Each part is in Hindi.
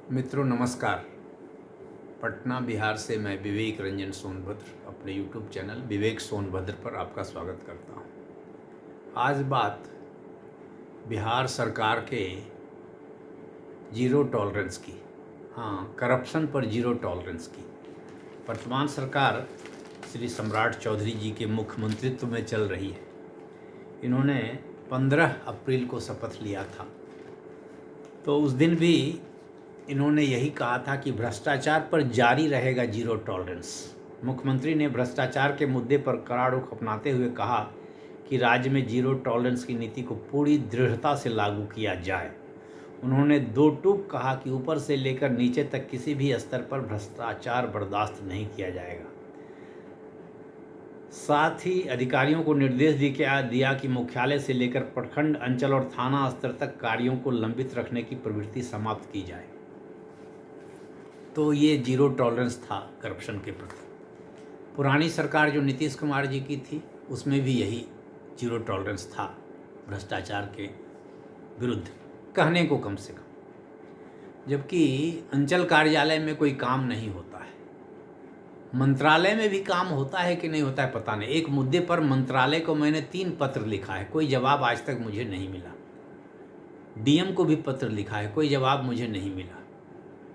मित्रों नमस्कार। पटना बिहार से मैं विवेक रंजन सोनभद्र अपने यूट्यूब चैनल विवेक सोनभद्र पर आपका स्वागत करता हूं। आज बात बिहार सरकार के जीरो टॉलरेंस की, करप्शन पर जीरो टॉलरेंस की। वर्तमान सरकार श्री सम्राट चौधरी जी के मुख्यमंत्रित्व में चल रही है। इन्होंने 15 अप्रैल को शपथ लिया था, तो उस दिन भी इन्होंने यही कहा था कि भ्रष्टाचार पर जारी रहेगा जीरो टॉलरेंस। मुख्यमंत्री ने भ्रष्टाचार के मुद्दे पर कड़ा रुख अपनाते हुए कहा कि राज्य में जीरो टॉलरेंस की नीति को पूरी दृढ़ता से लागू किया जाए। उन्होंने दो टूक कहा कि ऊपर से लेकर नीचे तक किसी भी स्तर पर भ्रष्टाचार बर्दाश्त नहीं किया जाएगा। साथ ही अधिकारियों को निर्देश दिया कि मुख्यालय से लेकर प्रखंड, अंचल और थाना स्तर तक कार्यों को लंबित रखने की प्रवृत्ति समाप्त की जाए। तो ये जीरो टॉलरेंस था करप्शन के प्रति। पुरानी सरकार जो नीतीश कुमार जी की थी, उसमें भी यही जीरो टॉलरेंस था भ्रष्टाचार के विरुद्ध, कहने को कम से कम। जबकि अंचल कार्यालय में कोई काम नहीं होता है, मंत्रालय में भी काम होता है कि नहीं होता है पता नहीं। एक मुद्दे पर मंत्रालय को मैंने 3 पत्र लिखा है, कोई जवाब आज तक मुझे नहीं मिला। डीएम को भी पत्र लिखा है, कोई जवाब मुझे नहीं मिला।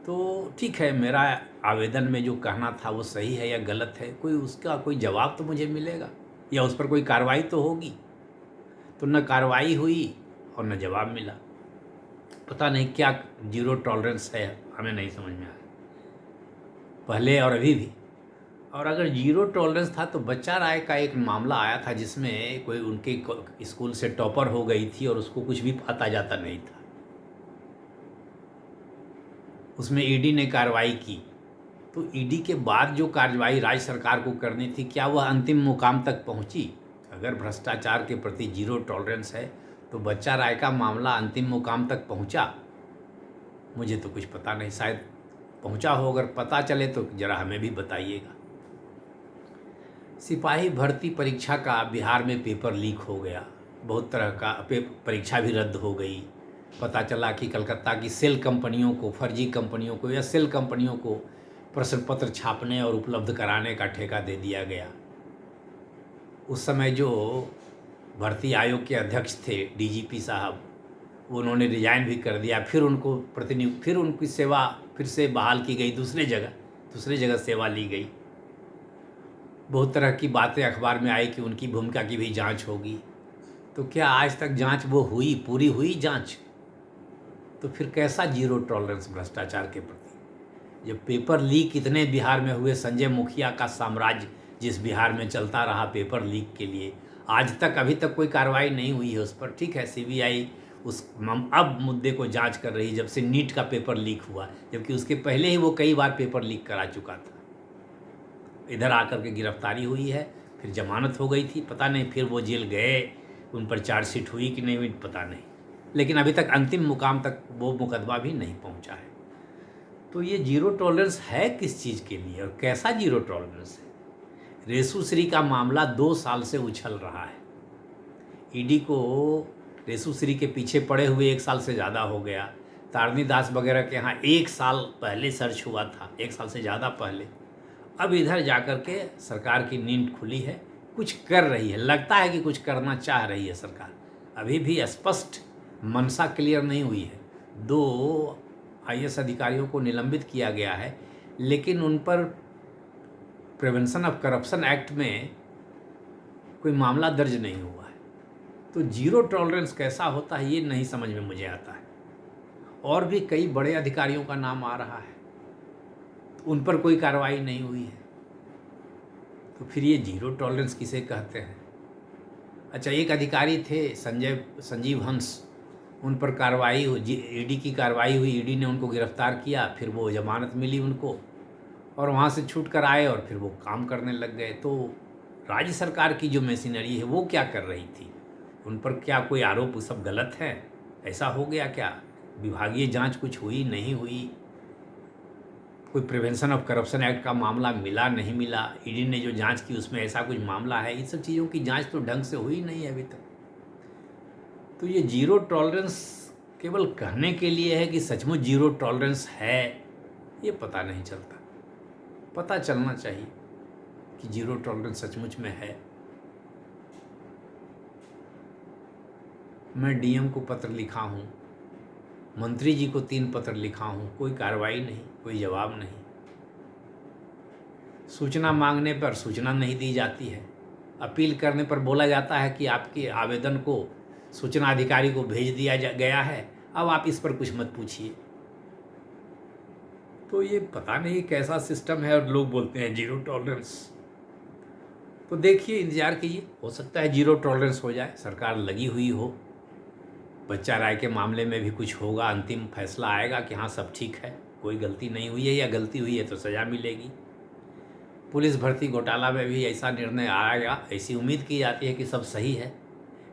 तो ठीक है, मेरा आवेदन में जो कहना था वो सही है या गलत है, उसका कोई जवाब तो मुझे मिलेगा, या उस पर कोई कार्रवाई तो होगी। तो न कार्रवाई हुई और न जवाब मिला। पता नहीं क्या जीरो टॉलरेंस है, हमें नहीं समझ में आया पहले और अभी भी। और अगर जीरो टॉलरेंस था तो बच्चा राय का एक मामला आया था जिसमें कोई उनके स्कूल से टॉपर हो गई थी और उसको कुछ भी आता जाता नहीं था। उसमें ईडी ने कार्रवाई की, तो ईडी के बाद जो कार्रवाई राज्य सरकार को करनी थी, क्या वह अंतिम मुकाम तक पहुंची? अगर भ्रष्टाचार के प्रति जीरो टॉलरेंस है तो बच्चा राय का मामला अंतिम मुकाम तक पहुंचा? मुझे तो कुछ पता नहीं, शायद पहुंचा हो। अगर पता चले तो ज़रा हमें भी बताइएगा। सिपाही भर्ती परीक्षा का बिहार में पेपर लीक हो गया, बहुत तरह का परीक्षा भी रद्द हो गई। पता चला कि कलकत्ता की सेल कंपनियों को, फर्जी कंपनियों को या सेल कंपनियों को प्रश्न पत्र छापने और उपलब्ध कराने का ठेका दे दिया गया। उस समय जो भर्ती आयोग के अध्यक्ष थे डीजीपी साहब, उन्होंने रिजाइन भी कर दिया। फिर उनकी सेवा फिर से बहाल की गई, दूसरे जगह सेवा ली गई। बहुत तरह की बातें अखबार में आई कि उनकी भूमिका की भी जांच होगी। तो क्या आज तक जांच वो हुई, पूरी हुई जांच? तो फिर कैसा जीरो टॉलरेंस भ्रष्टाचार के प्रति? जब पेपर लीक इतने बिहार में हुए, संजय मुखिया का साम्राज्य जिस बिहार में चलता रहा पेपर लीक के लिए, आज तक अभी तक कोई कार्रवाई नहीं हुई है उस पर। ठीक है, सीबीआई अब मुद्दे को जांच कर रही है जब से नीट का पेपर लीक हुआ, जबकि उसके पहले ही वो कई बार पेपर लीक करा चुका था। इधर आकर के गिरफ्तारी हुई है, फिर जमानत हो गई थी, पता नहीं फिर वो जेल गए, उन पर चार्जशीट हुई कि नहीं हुई पता नहीं। लेकिन अभी तक अंतिम मुकाम तक वो मुकदमा भी नहीं पहुंचा है। तो ये जीरो टॉलरेंस है किस चीज़ के लिए और कैसा जीरो टॉलरेंस है? रेसूश्री का मामला 2 साल से उछल रहा है। ईडी को रेसूश्री के पीछे पड़े हुए 1 साल से ज़्यादा हो गया। तारनी दास वगैरह के यहाँ 1 साल पहले सर्च हुआ था, 1 साल से ज़्यादा पहले। अब इधर जाकर के सरकार की नींद खुली है, कुछ कर रही है, लगता है कि कुछ करना चाह रही है सरकार। अभी भी स्पष्ट मंशा क्लियर नहीं हुई है। 2 आईएएस अधिकारियों को निलंबित किया गया है, लेकिन उन पर प्रिवेंशन ऑफ करप्शन एक्ट में कोई मामला दर्ज नहीं हुआ है। तो जीरो टॉलरेंस कैसा होता है ये नहीं समझ में मुझे आता है। और भी कई बड़े अधिकारियों का नाम आ रहा है, तो उन पर कोई कार्रवाई नहीं हुई है। तो फिर ये जीरो टॉलरेंस किसे कहते हैं? अच्छा, एक अधिकारी थे संजीव हंस, उन पर कार्रवाई हुई, ईडी की कार्रवाई हुई, ईडी ने उनको गिरफ्तार किया, फिर वो जमानत मिली उनको और वहाँ से छूट कर आए और फिर वो काम करने लग गए। तो राज्य सरकार की जो मशीनरी है वो क्या कर रही थी? उन पर क्या कोई आरोप सब गलत है? ऐसा हो गया क्या? विभागीय जांच कुछ हुई नहीं हुई? कोई प्रिवेंशन ऑफ करप्शन एक्ट का मामला मिला नहीं मिला? ईडी ने जो जांच की उसमें ऐसा कुछ मामला है? इन सब चीज़ों की जांच तो ढंग से हुई नहीं है अभी तक। तो ये जीरो टॉलरेंस केवल कहने के लिए है कि सचमुच जीरो टॉलरेंस है, ये पता नहीं चलता। पता चलना चाहिए कि जीरो टॉलरेंस सचमुच में है। मैं डीएम को पत्र लिखा हूँ, मंत्री जी को 3 पत्र लिखा हूँ, कोई कार्रवाई नहीं, कोई जवाब नहीं। सूचना मांगने पर सूचना नहीं दी जाती है। अपील करने पर बोला जाता है कि आपके आवेदन को सूचना अधिकारी को भेज दिया गया है, अब आप इस पर कुछ मत पूछिए। तो ये पता नहीं कैसा सिस्टम है और लोग बोलते हैं जीरो टॉलरेंस। तो देखिए, इंतज़ार कीजिए, हो सकता है जीरो टॉलरेंस हो जाए, सरकार लगी हुई हो, बच्चा राय के मामले में भी कुछ होगा, अंतिम फैसला आएगा कि हाँ सब ठीक है, कोई गलती नहीं हुई है, या गलती हुई है तो सज़ा मिलेगी। पुलिस भर्ती घोटाला में भी ऐसा निर्णय आएगा, ऐसी उम्मीद की जाती है कि सब सही है,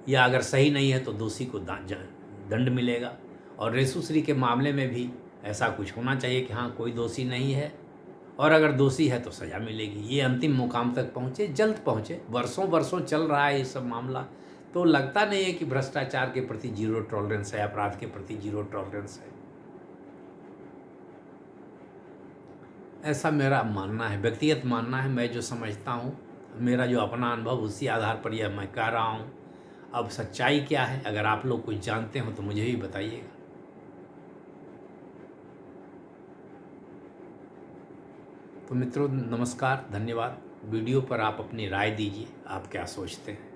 या अगर सही नहीं है तो दोषी को दंड मिलेगा। और रेसूश्री के मामले में भी ऐसा कुछ होना चाहिए कि हाँ कोई दोषी नहीं है, और अगर दोषी है तो सज़ा मिलेगी। ये अंतिम मुकाम तक पहुँचे, जल्द पहुँचे। वर्षों वर्षों चल रहा है ये सब मामला, तो लगता नहीं है कि भ्रष्टाचार के प्रति जीरो टॉलरेंस है, अपराध के प्रति जीरो टॉलरेंस है। ऐसा मेरा मानना है, व्यक्तिगत मानना है। मैं जो समझता हूँ, मेरा जो अपना अनुभव, उसी आधार पर यह मैं कह रहा हूँ। अब सच्चाई क्या है, अगर आप लोग कुछ जानते हो तो मुझे भी बताइएगा। तो मित्रों, नमस्कार, धन्यवाद। वीडियो पर आप अपनी राय दीजिए, आप क्या सोचते हैं।